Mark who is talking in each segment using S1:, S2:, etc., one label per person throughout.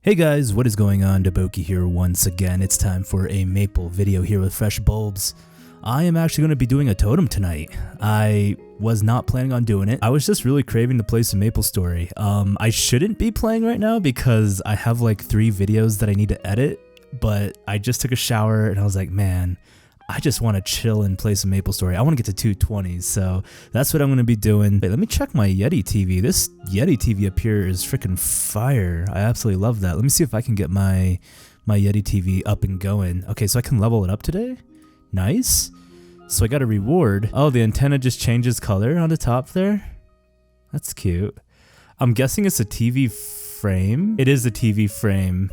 S1: Hey guys, what is going on? DaBoki here once again. It's time for a maple video here with fresh bulbs. I am actually going to be doing a totem tonight. I was not planning on doing it. I was just really craving to play some Maplestory. I shouldn't be playing right now because I have like 3 videos that I need to edit, but I just took a shower and I was like, man, I just want to chill and play some Maplestory. I want to get to 220s, so that's what I'm going to be doing. Wait, let me check my Yeti TV. This Yeti TV up here is freaking fire. I absolutely love that. Let me see if I can get my Yeti TV up and going. Okay, so I can level it up today. Nice. So I got a reward. Oh, the antenna just changes color on the top there. That's cute. I'm guessing it's a TV frame. It is a TV frame.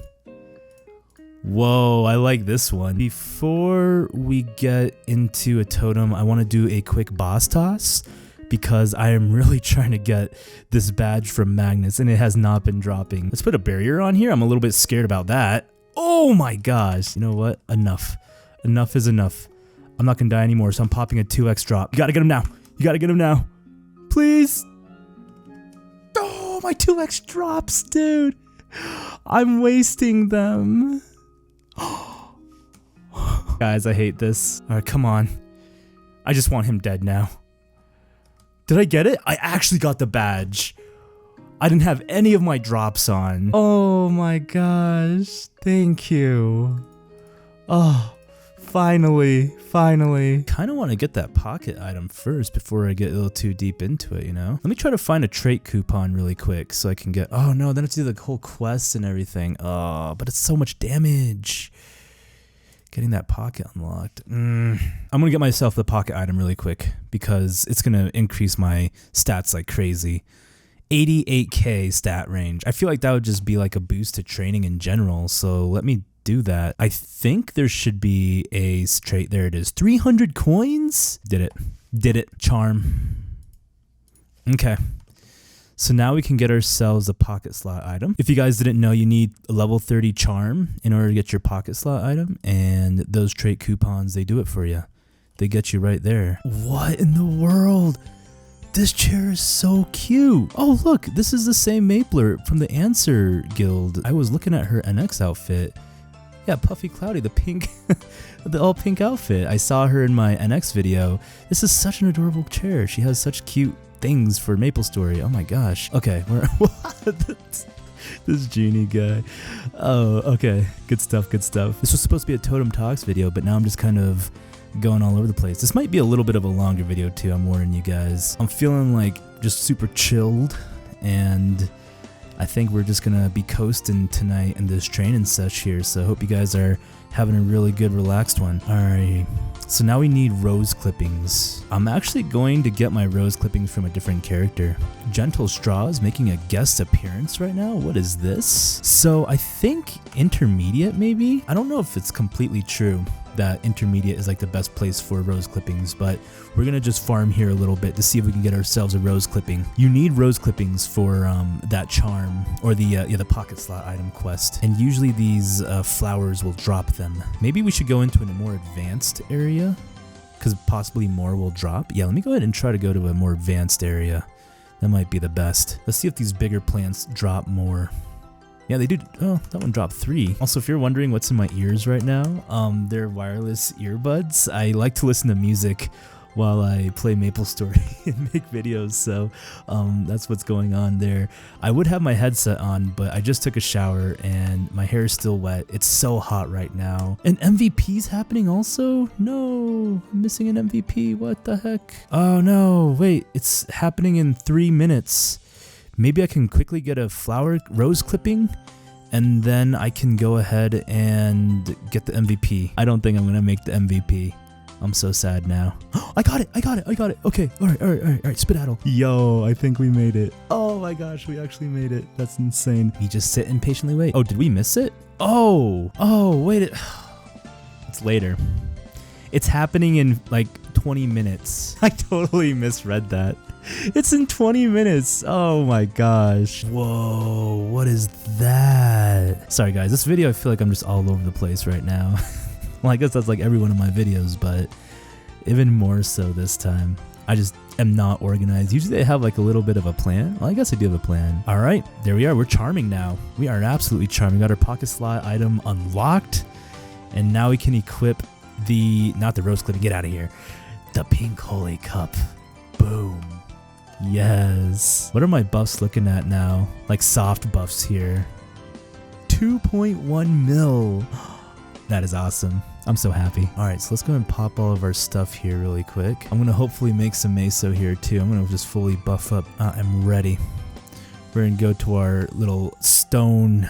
S1: Whoa, I like this one. Before we get into a totem, I want to do a quick boss toss because I am really trying to get this badge from Magnus and it has not been dropping. Let's put a barrier on here. I'm a little bit scared about that. Oh my gosh. You know what? Enough. Enough is enough. I'm not going to die anymore, so I'm popping a 2x drop. You got to get him now. You got to get him now. Please. Oh, my 2x drops, dude. I'm wasting them. Guys, I hate this. Alright, come on. I just want him dead now. Did I get it? I actually got the badge. I didn't have any of my drops on. Oh my gosh. Thank you. Oh, finally. Kinda want to get that pocket item first before I get a little too deep into it, you know? Let me try to find a trait coupon really quick so I can get... Oh no, then I have to do the whole quest and everything. Oh, but it's so much damage. Getting that pocket unlocked. I'm gonna get myself the pocket item really quick because it's gonna increase my stats like crazy. 88k stat range. I feel like that would just be like a boost to training in general, so let me do that. I think there should be a trait. There it is. 300 coins? Did it. Charm. Okay. So now we can get ourselves a pocket slot item. If you guys didn't know, you need a level 30 charm in order to get your pocket slot item. And those trait coupons, they do it for you. They get you right there. What in the world? This chair is so cute. Oh, look, this is the same Mapler from the Answer Guild. I was looking at her NX outfit. Yeah, Puffy Cloudy, the pink, the all pink outfit. I saw her in my NX video. This is such an adorable chair. She has such cute things for Maplestory. Oh my gosh. Okay, this genie guy. Oh, okay. Good stuff. This was supposed to be a Totem Talks video, but now I'm just kind of going all over the place. This might be a little bit of a longer video too, I'm warning you guys. I'm feeling like just super chilled, and I think we're just gonna be coasting tonight in this train and such here, so I hope you guys are having a really good relaxed one. Alright, so now we need rose clippings. I'm actually going to get my rose clippings from a different character. Gentle Straw is making a guest appearance right now. What is this? So I think intermediate maybe? I don't know if it's completely true that intermediate is like the best place for rose clippings, but we're gonna just farm here a little bit to see if we can get ourselves a rose clipping. You need rose clippings for that charm or the pocket slot item quest, and usually these flowers will drop them. Maybe we should go into a more advanced area because possibly more will drop. Yeah, let me go ahead and try to go to a more advanced area. That might be the best. Let's see if these bigger plants drop more. Yeah, they do. Oh, that one dropped 3. Also, if you're wondering what's in my ears right now, they're wireless earbuds. I like to listen to music while I play Maplestory and make videos, so that's what's going on there. I would have my headset on, but I just took a shower and my hair is still wet. It's so hot right now. And MVP's happening also? No, I'm missing an MVP. What the heck? Oh no, wait, it's happening in 3 minutes. Maybe I can quickly get a rose clipping, and then I can go ahead and get the MVP. I don't think I'm gonna make the MVP. I'm so sad now. I got it. Okay, all right, skedaddle. Yo, I think we made it. Oh my gosh, we actually made it. That's insane. You just sit and patiently wait. Oh, did we miss it? Oh, wait. It's later. It's happening in like 20 minutes. I totally misread that. It's in 20 minutes. Oh my gosh. Whoa, what is that? Sorry guys, this video I feel like I'm just all over the place right now. Well, I guess that's like every one of my videos, but even more so this time. I just am not organized. Usually I have like a little bit of a plan. Well, I guess I do have a plan. All right, there we are. We're charming now. We are absolutely charming. We got our pocket slot item unlocked. And now we can equip not the rose clipping, get out of here. The pink holy cup. Boom. Yes. What are my buffs looking at now? Like soft buffs here. 2.1 mil. That is awesome. I'm so happy. All right, so let's go ahead and pop all of our stuff here really quick. I'm gonna hopefully make some meso here too. I'm gonna just fully buff up. I'm ready. We're gonna go to our little stone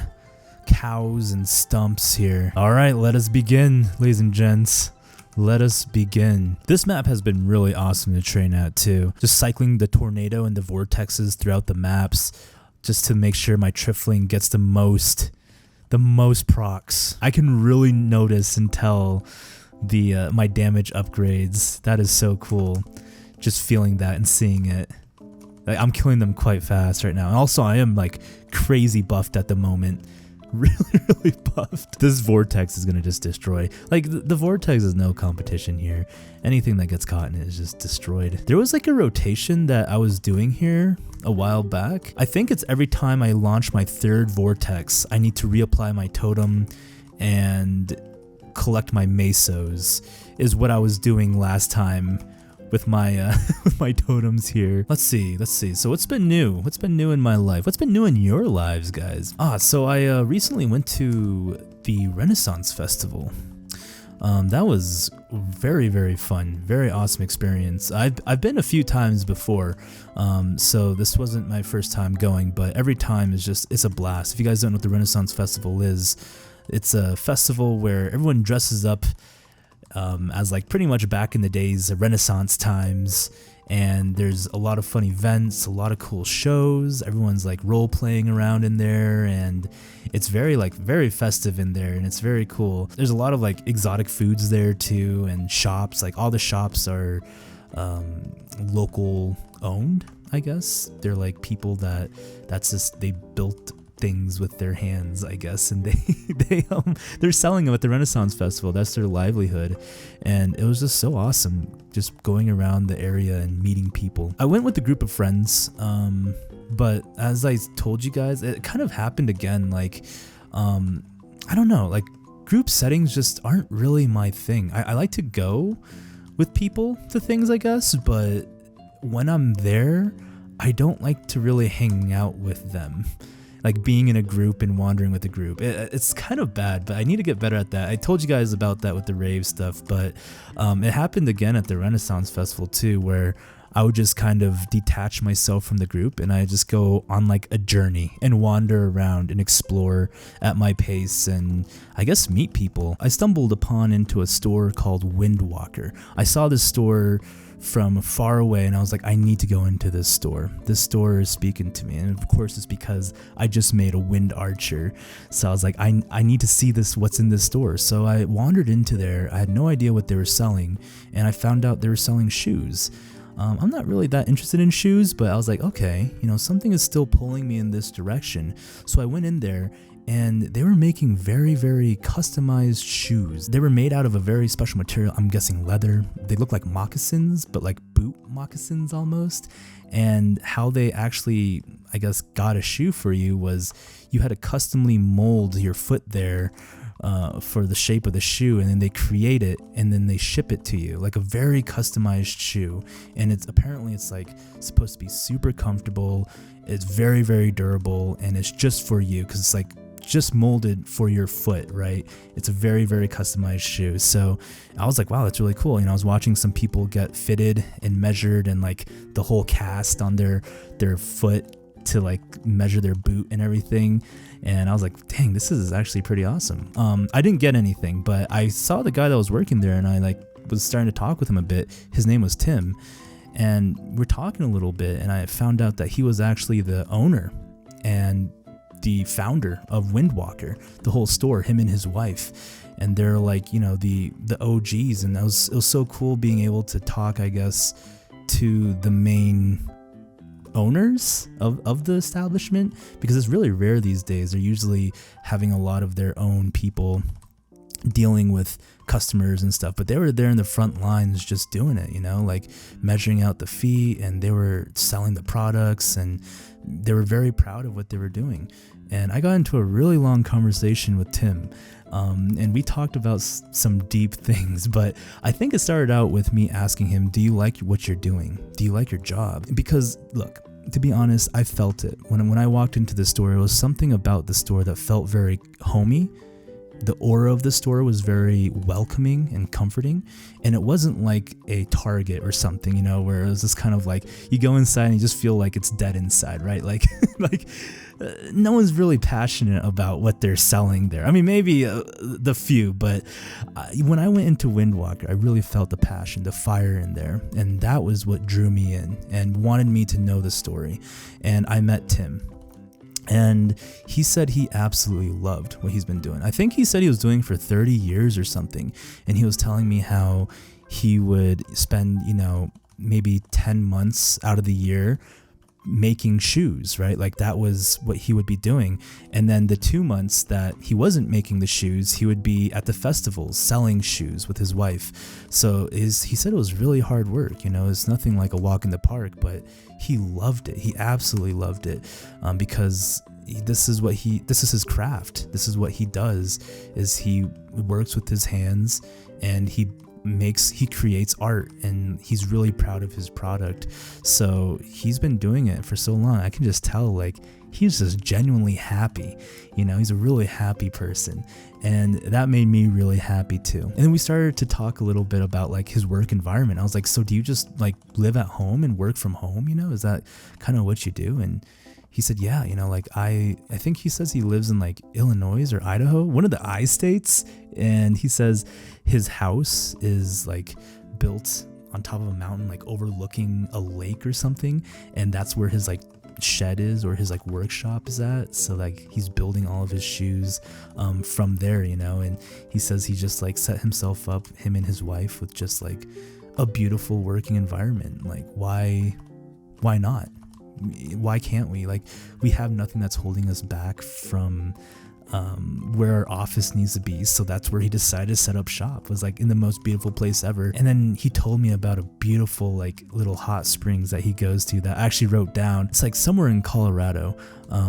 S1: cows and stumps here. All right, let us begin, ladies and gents. Let us begin. This map has been really awesome to train at too. Just cycling the tornado and the vortexes throughout the maps just to make sure my Trifling gets the most procs. I can really notice and tell my damage upgrades. That is so cool. Just feeling that and seeing it. Like, I'm killing them quite fast right now. And also I am like crazy buffed at the moment. Really buffed. This vortex is gonna just destroy. Like the vortex is no competition here. Anything that gets caught in it is just destroyed. There was like a rotation that I was doing here a while back. I think it's every time I launch my third vortex, I need to reapply my totem and collect my mesos, is what I was doing last time with my with my totems here. Let's see. So what's been new? What's been new in my life? What's been new in your lives, guys? So I recently went to the Renaissance Festival. That was very, very fun. Very awesome experience. I've been a few times before, so this wasn't my first time going, but every time it's a blast. If you guys don't know what the Renaissance Festival is, it's a festival where everyone dresses up as like pretty much back in the days, Renaissance times, and there's a lot of fun events, a lot of cool shows. Everyone's like role playing around in there, and it's very festive in there, and it's very cool. There's a lot of like exotic foods there too, and shops. Like all the shops are local owned, I guess. They're like people they built things with their hands, I guess, and they're selling them at the Renaissance Festival. That's their livelihood, and it was just so awesome just going around the area and meeting people. I went with a group of friends, but as I told you guys, it kind of happened again. Like I don't know, like group settings just aren't really my thing. I like to go with people to things, I guess, but when I'm there, I don't like to really hang out with them. Like being in a group and wandering with a group. It's kind of bad, but I need to get better at that. I told you guys about that with the rave stuff, but it happened again at the Renaissance Festival too, where I would just kind of detach myself from the group and I just go on like a journey and wander around and explore at my pace and I guess meet people. I stumbled into a store called Windwalker. I saw this store from far away and I was like, I need to go into this store. This store is speaking to me, and of course it's because I just made a wind archer, so I was like, I need to see what's in this store. So I wandered into there. I had no idea what they were selling, and I found out they were selling shoes. I'm not really that interested in shoes, but I was like, okay, something is still pulling me in this direction. So I went in there and they were making very, very customized shoes. They were made out of a very special material, I'm guessing leather. They look like moccasins, but like boot moccasins almost. And how they actually, I guess, got a shoe for you was you had to customly mold your foot there for the shape of the shoe, and then they create it and then they ship it to you, like a very customized shoe. And it's like supposed to be super comfortable. It's very, very durable, and it's just for you because it's like just molded for your foot, right? It's a very, very customized shoe. So I was like, wow, that's really cool. I was watching some people get fitted and measured and like the whole cast on their foot to like measure their boot and everything. And I was like, dang, this is actually pretty awesome. I didn't get anything, but I saw the guy that was working there and I like was starting to talk with him a bit. His name was Tim, and we're talking a little bit, and I found out that he was actually the owner and the founder of Windwalker, the whole store, him and his wife. And they're like, the OGs. And it was so cool being able to talk, I guess, to the main owners of the establishment, because it's really rare these days. They're usually having a lot of their own people dealing with customers and stuff, but they were there in the front lines just doing it, like measuring out the feet, and they were selling the products, and they were very proud of what they were doing. And I got into a really long conversation with Tim, and we talked about some deep things, but I think it started out with me asking him, do you like what you're doing? Do you like your job? Because look, to be honest, I felt it. When I walked into the store, it was something about the store that felt very homey. The aura of the store was very welcoming and comforting, and it wasn't like a Target or something, where it was just kind of like you go inside and you just feel like it's dead inside, right? Like no one's really passionate about what they're selling there. I mean, maybe the few, but when I went into Windwalker, I really felt the passion, the fire in there, and that was what drew me in and wanted me to know the story. And I met Tim. And he said he absolutely loved what he's been doing. I think he said he was doing for 30 years or something. And he was telling me how he would spend, maybe 10 months out of the year making shoes, right? Like that was what he would be doing. And then the 2 months that he wasn't making the shoes, he would be at the festivals selling shoes with his wife. So he said it was really hard work, it's nothing like a walk in the park, but he loved it. He absolutely loved it, because this is his craft. This is what he does, is he works with his hands, and he creates art, and he's really proud of his product. So he's been doing it for so long. I can just tell, like, he's just genuinely happy. He's a really happy person, and that made me really happy too. And then we started to talk a little bit about like his work environment. I was like, so do you just like live at home and work from home? Is that kind of what you do? And he said, yeah, like I think he says he lives in like Illinois or Idaho, one of the I states. And he says his house is like built on top of a mountain, like overlooking a lake or something. And that's where his like shed is, or his like workshop is at. So like he's building all of his shoes from there, and he says he just like set himself up, him and his wife, with just like a beautiful working environment. Like why not? Why can't we? Like, we have nothing that's holding us back from where our office needs to be. So that's where he decided to set up shop, was like in the most beautiful place ever. And then he told me about a beautiful like little hot springs that he goes to that I actually wrote down. It's like somewhere in Colorado.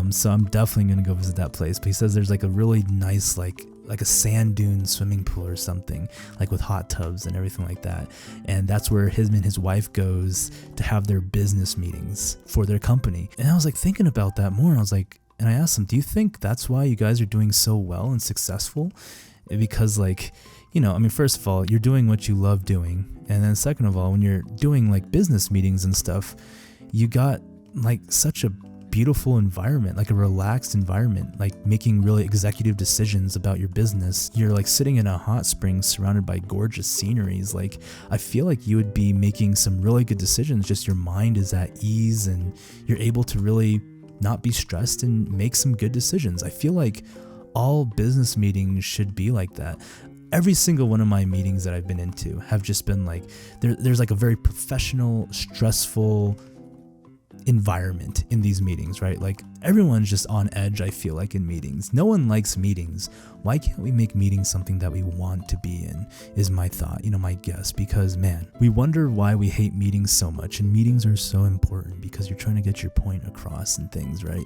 S1: So I'm definitely going to go visit that place. But he says there's like a really nice like a sand dune swimming pool or something, like with hot tubs and everything like that. And that's where him and his wife goes to have their business meetings for their company. And I was like thinking about that more. I was like, and I asked him, do you think that's why you guys are doing so well and successful? Because like, first of all, you're doing what you love doing. And then second of all, when you're doing like business meetings and stuff, you got like such a beautiful environment, like a relaxed environment, like making really executive decisions about your business. You're like sitting in a hot spring surrounded by gorgeous sceneries. Like, I feel like you would be making some really good decisions. Just your mind is at ease and you're able to really not be stressed and make some good decisions. I feel like all business meetings should be like that. Every single one of my meetings that I've been into have just been like, there's like a very professional, stressful environment in these meetings, right? Like everyone's just on edge, I feel like, in meetings. No one likes meetings. Why can't we make meetings something that we want to be in, is my thought, my guess. Because man, we wonder why we hate meetings so much, and meetings are so important because you're trying to get your point across and things, right?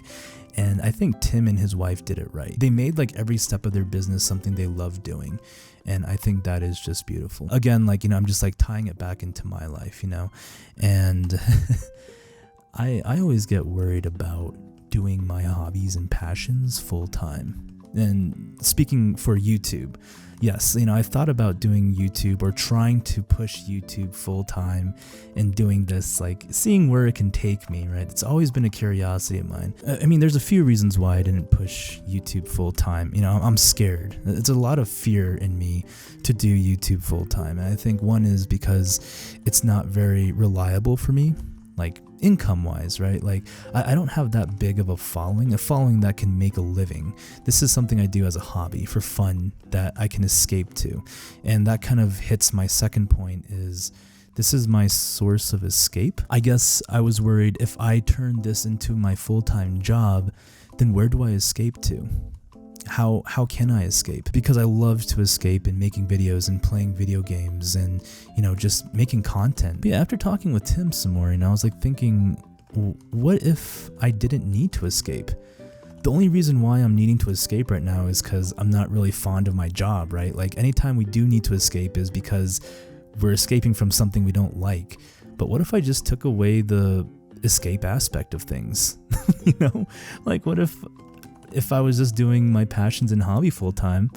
S1: And I think Tim and his wife did it right. They made like every step of their business something they love doing. And I think that is just beautiful. Again, like, I'm just like tying it back into my life, and I always get worried about doing my hobbies and passions full time. And speaking for YouTube, yes, I've thought about doing YouTube or trying to push YouTube full time and doing this, like seeing where it can take me, right? It's always been a curiosity of mine. There's a few reasons why I didn't push YouTube full time. I'm scared. It's a lot of fear in me to do YouTube full time. And I think one is because it's not very reliable for me, like income wise, right? Like I don't have that big of a following that can make a living. This is something I do as a hobby for fun that I can escape to. And that kind of hits my second point, is this is my source of escape. I guess I was worried if I turned this into my full-time job, then where do I escape to? how can I escape? Because I love to escape and making videos and playing video games and, you know, just making content. But yeah, after talking with Tim some more, you know, I was like thinking, what if I didn't need to escape? The only reason why I'm needing to escape right now is because I'm not really fond of my job, right? Like anytime we do need to escape is because we're escaping from something we don't like. But what if I just took away the escape aspect of things? You know, like what if I was just doing my passions and hobby full time,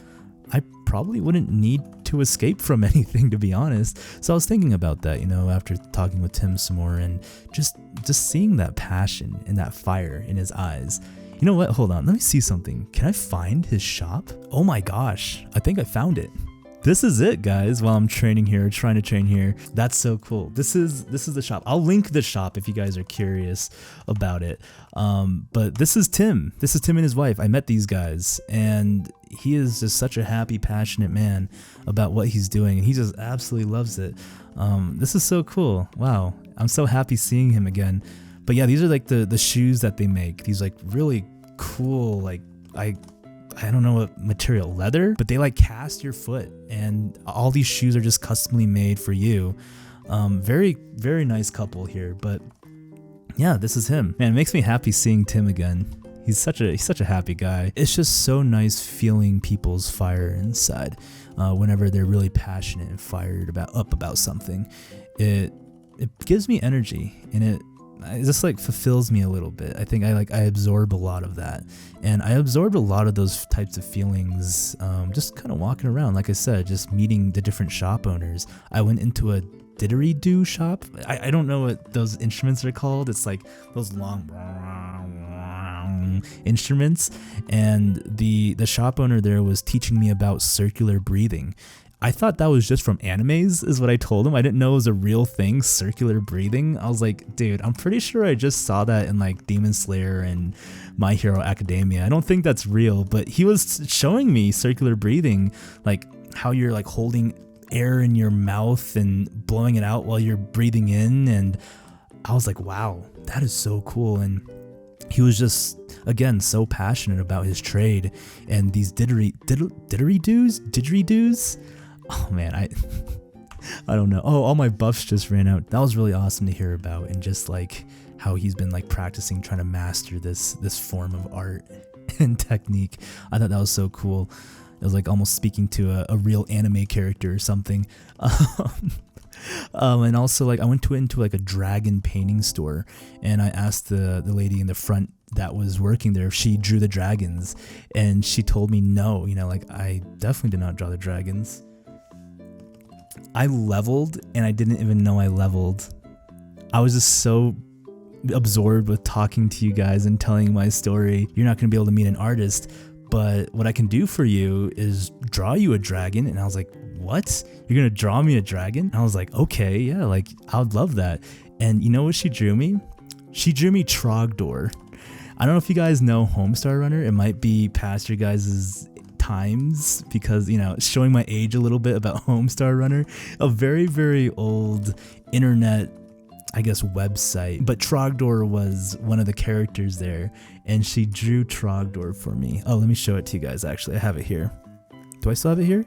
S1: I probably wouldn't need to escape from anything, to be honest. So I was thinking about that, you know, after talking with Tim some more and just seeing that passion and that fire in his eyes. You know what? Hold on. Let me see something. Can I find his shop? Oh my gosh. I think I found it. This is it, guys, while I'm training here, trying to train here. That's so cool. This is the shop. I'll link the shop if you guys are curious about it. But this is Tim. This is Tim and his wife. I met these guys, and he is just such a happy, passionate man about what he's doing, and he just absolutely loves it. This is so cool. Wow. I'm so happy seeing him again. But yeah, these are like the shoes that they make. These like really cool, like I don't know what material, leather, but they like cast your foot, and all these shoes are just customly made for you. Very, very nice couple here, but yeah, this is him. Man, it makes me happy seeing Tim again. He's such a happy guy. It's just so nice feeling people's fire inside whenever they're really passionate and fired about something. It gives me energy, and it just like fulfills me a little bit. I think I absorb a lot of that, and I absorbed a lot of those types of feelings just kind of walking around. Like I said, just meeting the different shop owners. I went into a didgeridoo shop. I don't know what those instruments are called. It's like those long instruments, and the shop owner there was teaching me about circular breathing. I thought that was just from animes, is what I told him. I didn't know it was a real thing, circular breathing. I was like, dude, I'm pretty sure I just saw that in like Demon Slayer and My Hero Academia. I don't think that's real, but he was showing me circular breathing, like how you're like holding air in your mouth and blowing it out while you're breathing in. And I was like, wow, that is so cool. And he was just, again, so passionate about his trade and these didgeridoos. Oh man, I don't know. Oh, all my buffs just ran out. That was really awesome to hear about, and just like how he's been like practicing, trying to master this form of art and technique. I thought that was so cool. It was like almost speaking to a real anime character or something. And also like I went into like a dragon painting store, and I asked the lady in the front that was working there if she drew the dragons, and she told me no. You know, like I definitely did not draw the dragons. I leveled, and I didn't even know I leveled. I was just so absorbed with talking to you guys and telling my story. You're not going to be able to meet an artist, but what I can do for you is draw you a dragon. And I was like, what? You're going to draw me a dragon? And I was like, okay, yeah, like I would love that. And you know what she drew me? She drew me Trogdor. I don't know if you guys know Homestar Runner. It might be past your guys' times, because, you know, showing my age a little bit about Homestar Runner, a very, very old internet, I guess, website. But Trogdor was one of the characters there, and she drew Trogdor for me. Oh, let me show it to you guys. Actually, I have it here. Do I still have it here?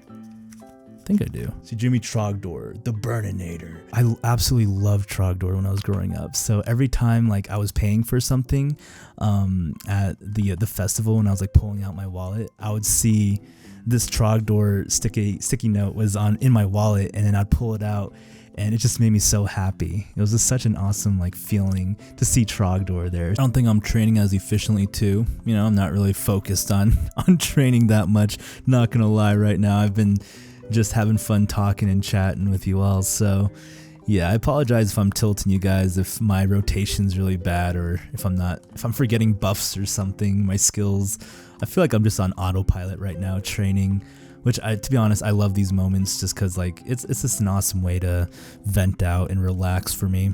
S1: I think I do. She drew me Trogdor, the Burninator. I absolutely loved Trogdor when I was growing up. So every time like I was paying for something at the festival, when I was like pulling out my wallet, I would see this Trogdor sticky note was in my wallet, and then I'd pull it out, and it just made me so happy. It was just such an awesome like feeling to see Trogdor there. I don't think I'm training as efficiently too. You know, I'm not really focused on training that much. Not gonna lie, right now I've been just having fun talking and chatting with you all. So yeah, I apologize if I'm tilting you guys, if my rotation's really bad, or if I'm forgetting buffs or something, my skills. I feel like I'm just on autopilot right now training, which to be honest, I love these moments just because like it's just an awesome way to vent out and relax for me.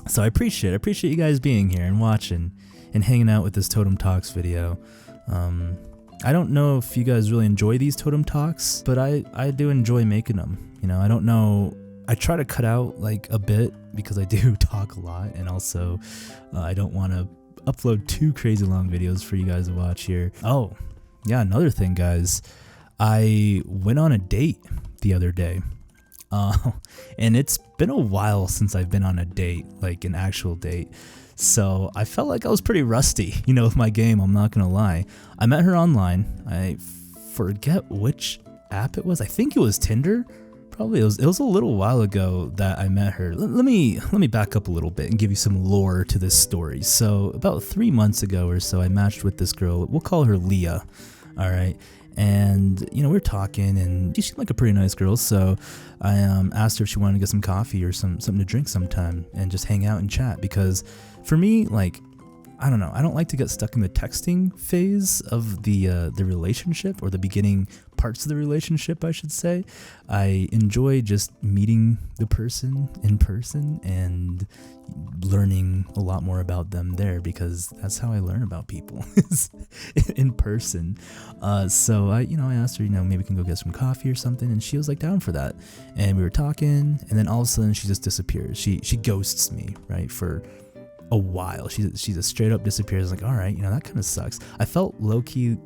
S1: So I appreciate you guys being here and watching and hanging out with this Totem Talks video. I don't know if you guys really enjoy these Totem Talks, but I do enjoy making them. You know, I don't know. I try to cut out like a bit because I do talk a lot, and also I don't want to upload too crazy long videos for you guys to watch here. Oh, yeah, another thing, guys. I went on a date the other day. And it's been a while since I've been on a date, like an actual date. So I felt like I was pretty rusty, with my game. I'm not going to lie. I met her online. I forget which app it was. I think it was Tinder. Probably it was a little while ago that I met her. Let me back up a little bit and give you some lore to this story. So about 3 months ago or so, I matched with this girl. We'll call her Leah. All right. And, we were talking, and she seemed like a pretty nice girl, so I asked her if she wanted to get some coffee or something to drink sometime and just hang out and chat, because for me, like, I don't know, I don't like to get stuck in the texting phase of the relationship, or the beginning parts of the relationship, I should say. I enjoy just meeting the person in person and learning a lot more about them there, because that's how I learn about people, is in person. So I asked her, maybe we can go get some coffee or something, and she was like down for that. And we were talking, and then all of a sudden she just disappears. She ghosts me, right, for a while. She just straight up disappears. Like, all right, that kind of sucks. I felt low key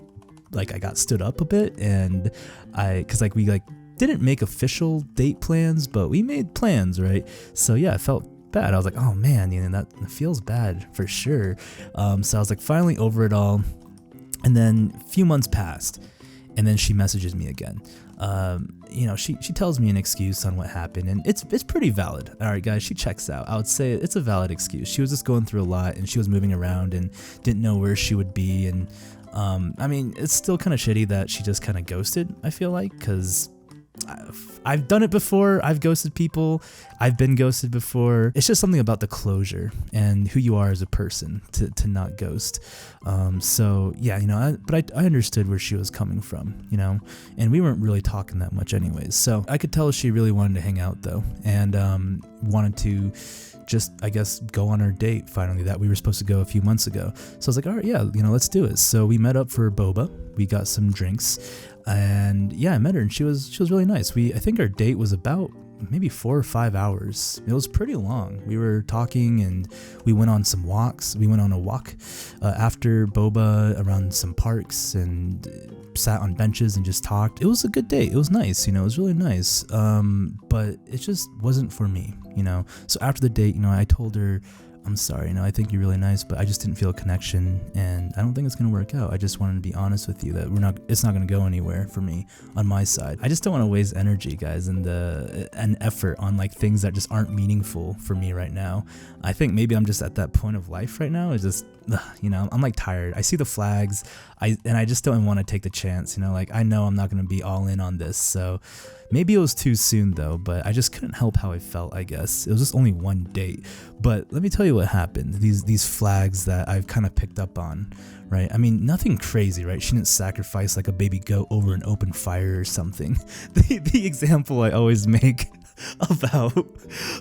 S1: like I got stood up a bit, and because we didn't make official date plans, but we made plans, right? So yeah, I felt bad. I was like, oh man, that feels bad for sure. So I was like finally over it all, and then a few months passed, and then she messages me again. She tells me an excuse on what happened, and it's pretty valid. All right, guys, she checks out. I would say it's a valid excuse. She was just going through a lot, and she was moving around and didn't know where she would be. And it's still kind of shitty that she just kind of ghosted, I feel like, because I've done it before. I've ghosted people. I've been ghosted before. It's just something about the closure and who you are as a person to not ghost. So yeah, but I understood where she was coming from, and we weren't really talking that much anyways. So I could tell she really wanted to hang out though, and wanted to just, I guess, go on our date finally that we were supposed to go a few months ago. So I was like, all right, yeah, let's do it. So we met up for boba. We got some drinks, and yeah, I met her, and she was really nice. I think our date was about maybe 4 or 5 hours. It was pretty long. We were talking, and we went on some walks. We went on a walk after boba around some parks, and sat on benches and just talked. It was a good date. It was nice, it was really nice. But it just wasn't for me, So after the date, I told her, I'm sorry, I think you're really nice, but I just didn't feel a connection, and I don't think it's going to work out. I just wanted to be honest with you that it's not going to go anywhere for me on my side. I just don't want to waste energy, guys, and effort on things that just aren't meaningful for me right now. I think maybe I'm just at that point of life right now. It's just, I'm tired. I see the flags, and I just don't want to take the chance, I know I'm not going to be all in on this, so maybe it was too soon though, but I just couldn't help how I felt, I guess. It was just only one date. But let me tell you what happened. These flags that I've kind of picked up on, right? Nothing crazy, right? She didn't sacrifice like a baby goat over an open fire or something. The example I always make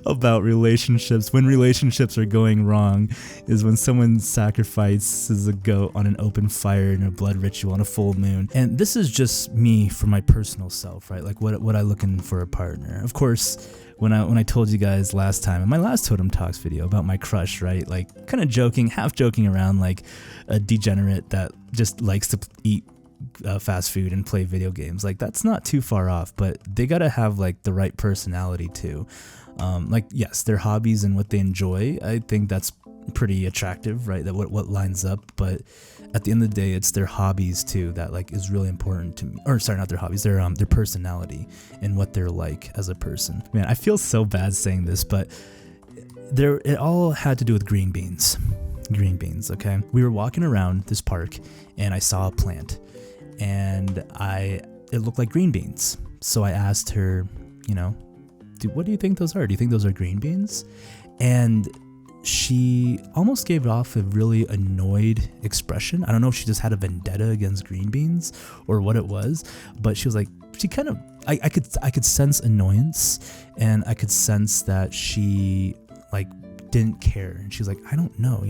S1: about relationships, when relationships are going wrong, is when someone sacrifices a goat on an open fire in a blood ritual on a full moon. And this is just me for my personal self, right? Like what I looking for a partner. Of course, when I told you guys last time in my last Totem Talks video about my crush, right? Like kind of half joking around, like a degenerate that just likes to eat fast food and play video games. Like that's not too far off, but they gotta have like the right personality too. Yes, their hobbies and what they enjoy, I think that's pretty attractive, right? That what lines up, but at the end of the day, it's their hobbies too that like is really important to me. Or sorry, not their hobbies, their personality and what they're like as a person. Man, I feel so bad saying this, but it all had to do with green beans. Green beans, okay? We were walking around this park, and I saw a plant, and it looked like green beans. So I asked her, what do you think those are? Do you think those are green beans? And she almost gave off a really annoyed expression. I don't know if she just had a vendetta against green beans or what it was, but she was like, I could sense annoyance, and I could sense that she like didn't care. And she was like, I don't know,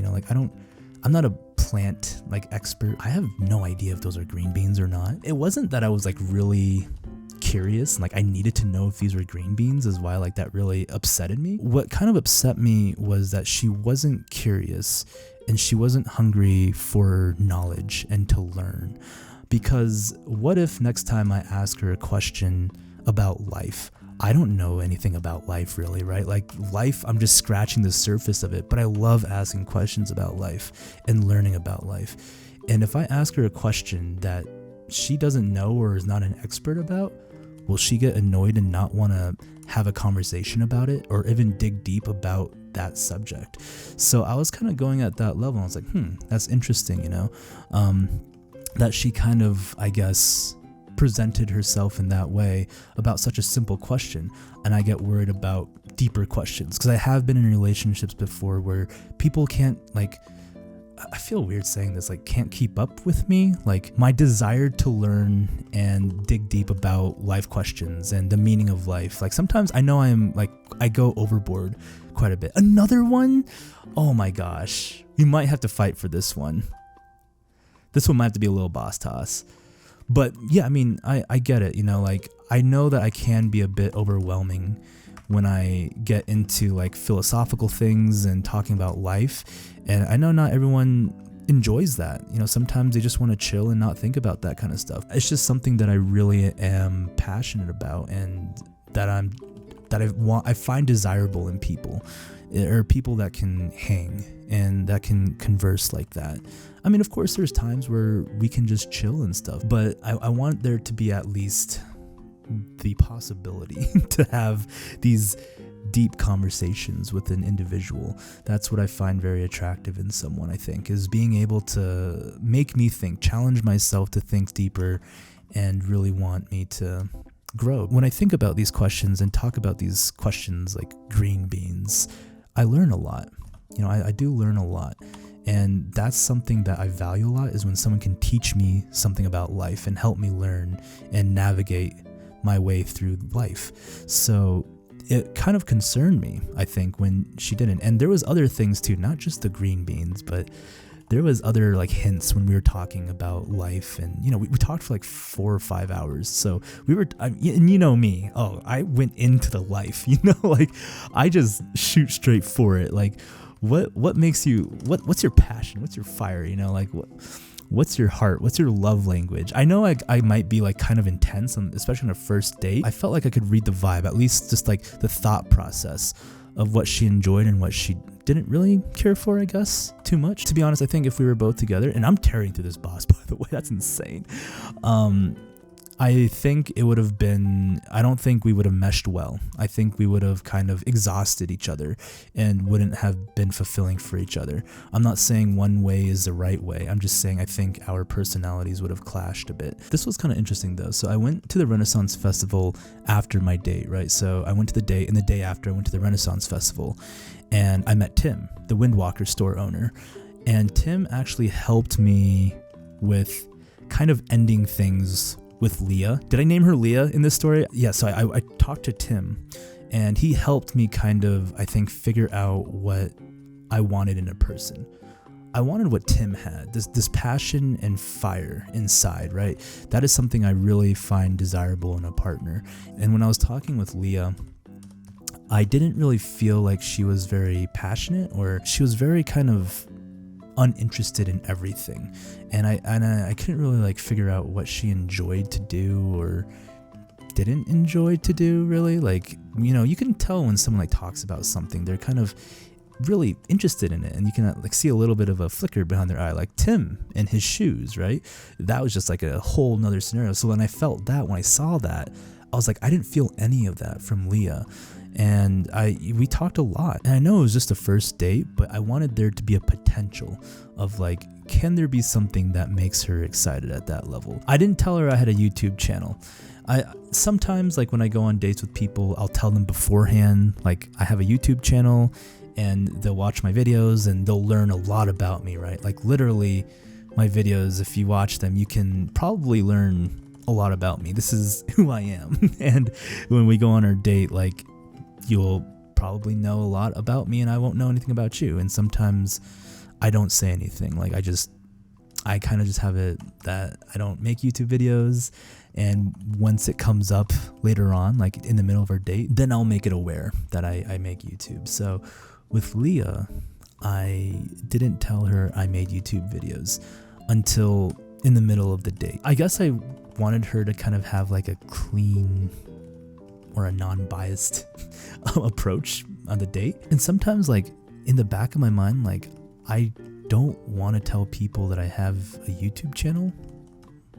S1: I'm not a plant like expert. I have no idea if those are green beans or not. It wasn't that I was like really curious and like I needed to know if these were green beans, is why like that really upsetted me. What kind of upset me was that she wasn't curious and she wasn't hungry for knowledge and to learn. Because what if next time I ask her a question about life, I don't know anything about life really, right? Like life, I'm just scratching the surface of it, but I love asking questions about life and learning about life. And if I ask her a question that she doesn't know or is not an expert about, will she get annoyed and not want to have a conversation about it or even dig deep about that subject? So I was kind of going at that level. I was like, that's interesting, that she kind of, I guess, presented herself in that way about such a simple question. And I get worried about deeper questions because I have been in relationships before where people can't, like, I feel weird saying this, like, can't keep up with me. Like, my desire to learn and dig deep about life questions and the meaning of life. Like, sometimes I know I go overboard quite a bit. Another one? Oh my gosh. We might have to fight for this one. This one might have to be a little boss toss. But yeah, I mean, I get it, like, I know that I can be a bit overwhelming when I get into like philosophical things and talking about life. And I know not everyone enjoys that. Sometimes they just want to chill and not think about that kind of stuff. It's just something that I really am passionate about and that I find desirable in people, or people that can hang and that can converse like that. I mean, of course, there's times where we can just chill and stuff, but I want there to be at least the possibility to have these deep conversations with an individual. That's what I find very attractive in someone, I think, is being able to make me think, challenge myself to think deeper, and really want me to grow. When I think about these questions and talk about these questions like green beans, I learn a lot. I do learn a lot. And that's something that I value a lot, is when someone can teach me something about life and help me learn and navigate my way through life. So it kind of concerned me, I think, when she didn't. And there was other things too, not just the green beans, but there was other like hints when we were talking about life. And, we talked for like 4 or 5 hours. So we were, and me, I went into the life, like I just shoot straight for it. Like, what makes you, what's your passion? What's your fire? Like what's your heart? What's your love language? I know I might be like kind of intense, especially on a first date. I felt like I could read the vibe, at least just like the thought process of what she enjoyed and what she didn't really care for, I guess, too much. To be honest, I think if we were both together, and I'm tearing through this boss, by the way, that's insane. I think it would have been, I don't think we would have meshed well. I think we would have kind of exhausted each other and wouldn't have been fulfilling for each other. I'm not saying one way is the right way. I'm just saying I think our personalities would have clashed a bit. This was kind of interesting though. So I went to the Renaissance Festival after my date, right? So I went to the date, and the day after I went to the Renaissance Festival, and I met Tim, the Windwalker store owner. And Tim actually helped me with kind of ending things with Leah. Did I name her Leah in this story? Yeah, so I talked to Tim, and he helped me kind of, I think, figure out what I wanted in a person. I wanted what Tim had, this passion and fire inside, right? That is something I really find desirable in a partner. And when I was talking with Leah, I didn't really feel like she was very passionate, or she was very kind of uninterested in everything, and I couldn't really like figure out what she enjoyed to do or didn't enjoy to do, really. Like, you can tell when someone like talks about something, they're kind of really interested in it, and you can like see a little bit of a flicker behind their eye, like Tim and his shoes, right? That was just like a whole nother scenario. So when I felt that, when I saw that, I was like, I didn't feel any of that from Leah. And we talked a lot, and I know it was just a first date, but I wanted there to be a potential of like, can there be something that makes her excited at that level? I didn't tell her I had a YouTube channel. I sometimes, like when I go on dates with people, I'll tell them beforehand, like I have a YouTube channel, and they'll watch my videos and they'll learn a lot about me, right? Like literally my videos, if you watch them, you can probably learn a lot about me. This is who I am. And when we go on our date, like, you'll probably know a lot about me and I won't know anything about you. And sometimes I don't say anything. Like I kind of just have it that I don't make YouTube videos. And once it comes up later on, like in the middle of our date, then I'll make it aware that I make YouTube. So with Leah, I didn't tell her I made YouTube videos until in the middle of the date. I guess I wanted her to kind of have like a clean or a non-biased approach on the date. And sometimes like in the back of my mind, like I don't want to tell people that I have a YouTube channel,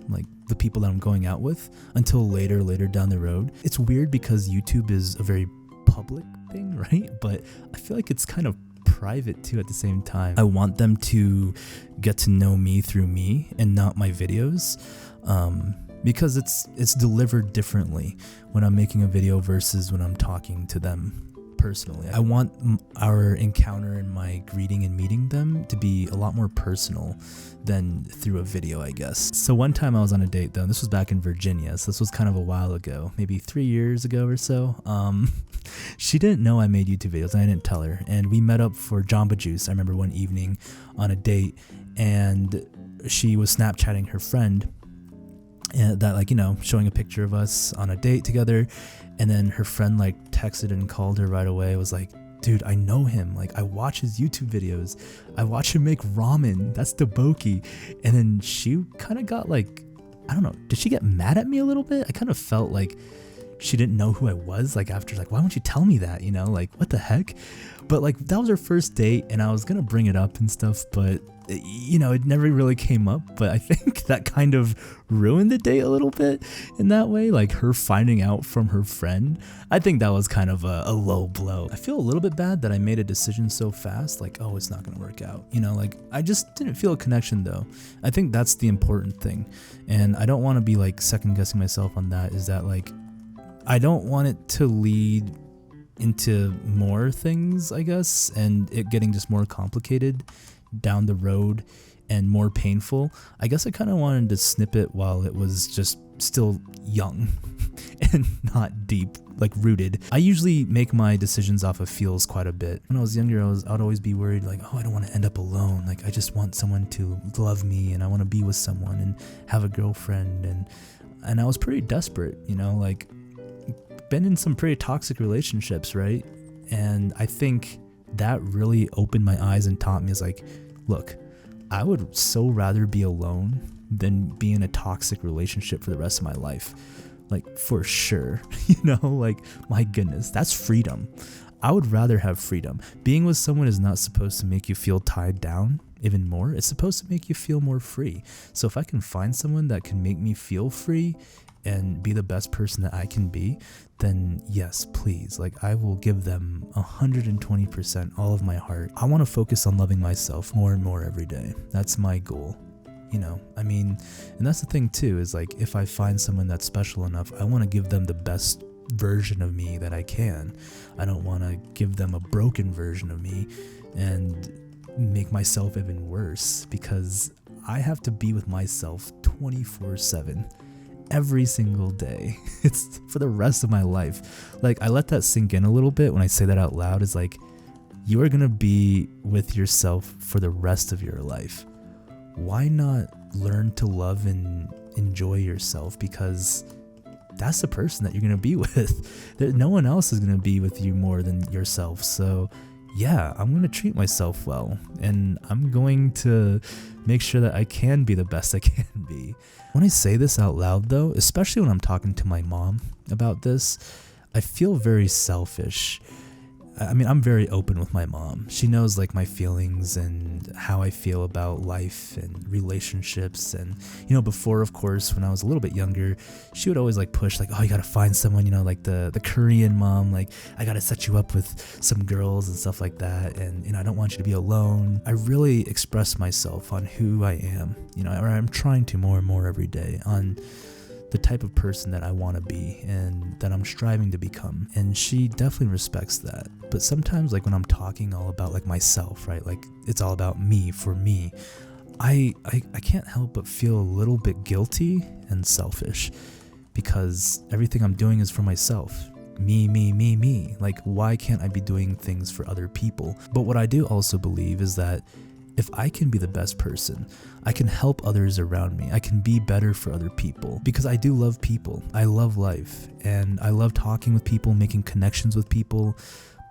S1: like the people that I'm going out with, until later down the road. It's weird because YouTube is a very public thing, right? But I feel like it's kind of private too at the same time. I want them to get to know me through me and not my videos, because it's delivered differently when I'm making a video versus when I'm talking to them personally. I want our encounter and my greeting and meeting them to be a lot more personal than through a video, I guess. So one time I was on a date though, and this was back in Virginia, so this was kind of a while ago, maybe 3 years ago or so. She didn't know I made YouTube videos, and I didn't tell her, and we met up for Jamba Juice, I remember one evening on a date, and she was Snapchatting her friend, and that, like, you know, showing a picture of us on a date together. And then her friend like texted and called her right away, was like, dude, I know him, like I watch his YouTube videos, I watch him make ramen, that's DaBoki. And then she kind of got like, I don't know, did she get mad at me a little bit? I kind of felt like she didn't know who I was, like after, like, why won't you tell me that, you know, like what the heck? But like that was our first date, and I was gonna bring it up and stuff, but you know, it never really came up. But I think that kind of ruined the date a little bit in that way, like her finding out from her friend. I think that was kind of a low blow. I feel a little bit bad that I made a decision so fast, like, oh, it's not gonna work out, you know, like I just didn't feel a connection though. I think that's the important thing, and I don't want to be like second guessing myself on that, is that like I don't want it to lead into more things, I guess, and it getting just more complicated down the road and more painful. I guess I kind of wanted to snip it while it was just still young and not deep, like rooted. I usually make my decisions off of feels quite a bit. When I was younger, I'd always be worried like, oh, I don't want to end up alone. Like I just want someone to love me, and I want to be with someone and have a girlfriend, and I was pretty desperate, you know, like been in some pretty toxic relationships, right? And I think that really opened my eyes and taught me, is like, look, I would so rather be alone than be in a toxic relationship for the rest of my life. Like for sure, you know, like my goodness, that's freedom. I would rather have freedom. Being with someone is not supposed to make you feel tied down even more. It's supposed to make you feel more free. So if I can find someone that can make me feel free and be the best person that I can be, then yes, please, like I will give them 120% all of my heart. I want to focus on loving myself more and more every day. That's my goal, you know. I mean, and that's the thing too, is like if I find someone that's special enough, I want to give them the best version of me that I can. I don't want to give them a broken version of me and make myself even worse, because I have to be with myself 24/7. Every single day. It's for the rest of my life. Like I let that sink in a little bit when I say that out loud. Is like, you are gonna be with yourself for the rest of your life. Why not learn to love and enjoy yourself? Because that's the person that you're gonna be with. No one else is gonna be with you more than yourself. So yeah, I'm going to treat myself well, and I'm going to make sure that I can be the best I can be. When I say this out loud though, especially when I'm talking to my mom about this, I feel very selfish. I mean, I'm very open with my mom. She knows like my feelings and how I feel about life and relationships. And, you know, before, of course, when I was a little bit younger, she would always like push like, oh, you got to find someone, you know, like the Korean mom, like I got to set you up with some girls and stuff like that. And, you know, I don't want you to be alone. I really express myself on who I am, you know, or I'm trying to more and more every day on the type of person that I want to be and that I'm striving to become. And she definitely respects that. But sometimes like when I'm talking all about like myself, right? Like it's all about me, for me, I can't help but feel a little bit guilty and selfish, because everything I'm doing is for myself. Me. Like, why can't I be doing things for other people? But what I do also believe is that if I can be the best person, I can help others around me. I can be better for other people, because I do love people. I love life, and I love talking with people, making connections with people.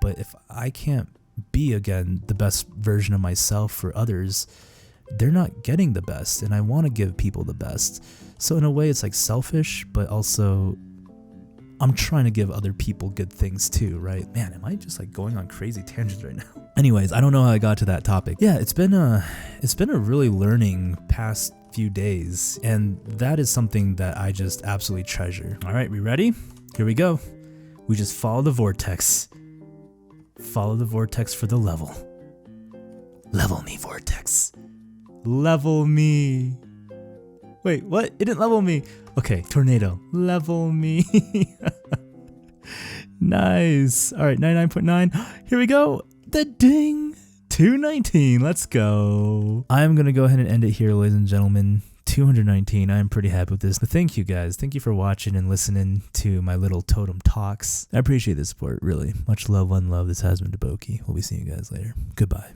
S1: But if I can't be, again, the best version of myself for others, they're not getting the best, and I want to give people the best. So in a way, it's like selfish, but also I'm trying to give other people good things too, right? Man, am I just like going on crazy tangents right now? Anyways, I don't know how I got to that topic. Yeah, it's been a really learning past few days, and that is something that I just absolutely treasure. All right, we ready? Here we go. We just follow the vortex. Follow the vortex for the level. Level me, vortex. Level me. Wait, what? It didn't level me. Okay, tornado. Level me. Nice. All right, 99.9. Here we go. The ding. 219. Let's go. I'm going to go ahead and end it here, ladies and gentlemen. 219. I'm pretty happy with this. But thank you guys. Thank you for watching and listening to my little totem talks. I appreciate the support, really. Much love, one love. This has been DaBoki. We'll be seeing you guys later. Goodbye.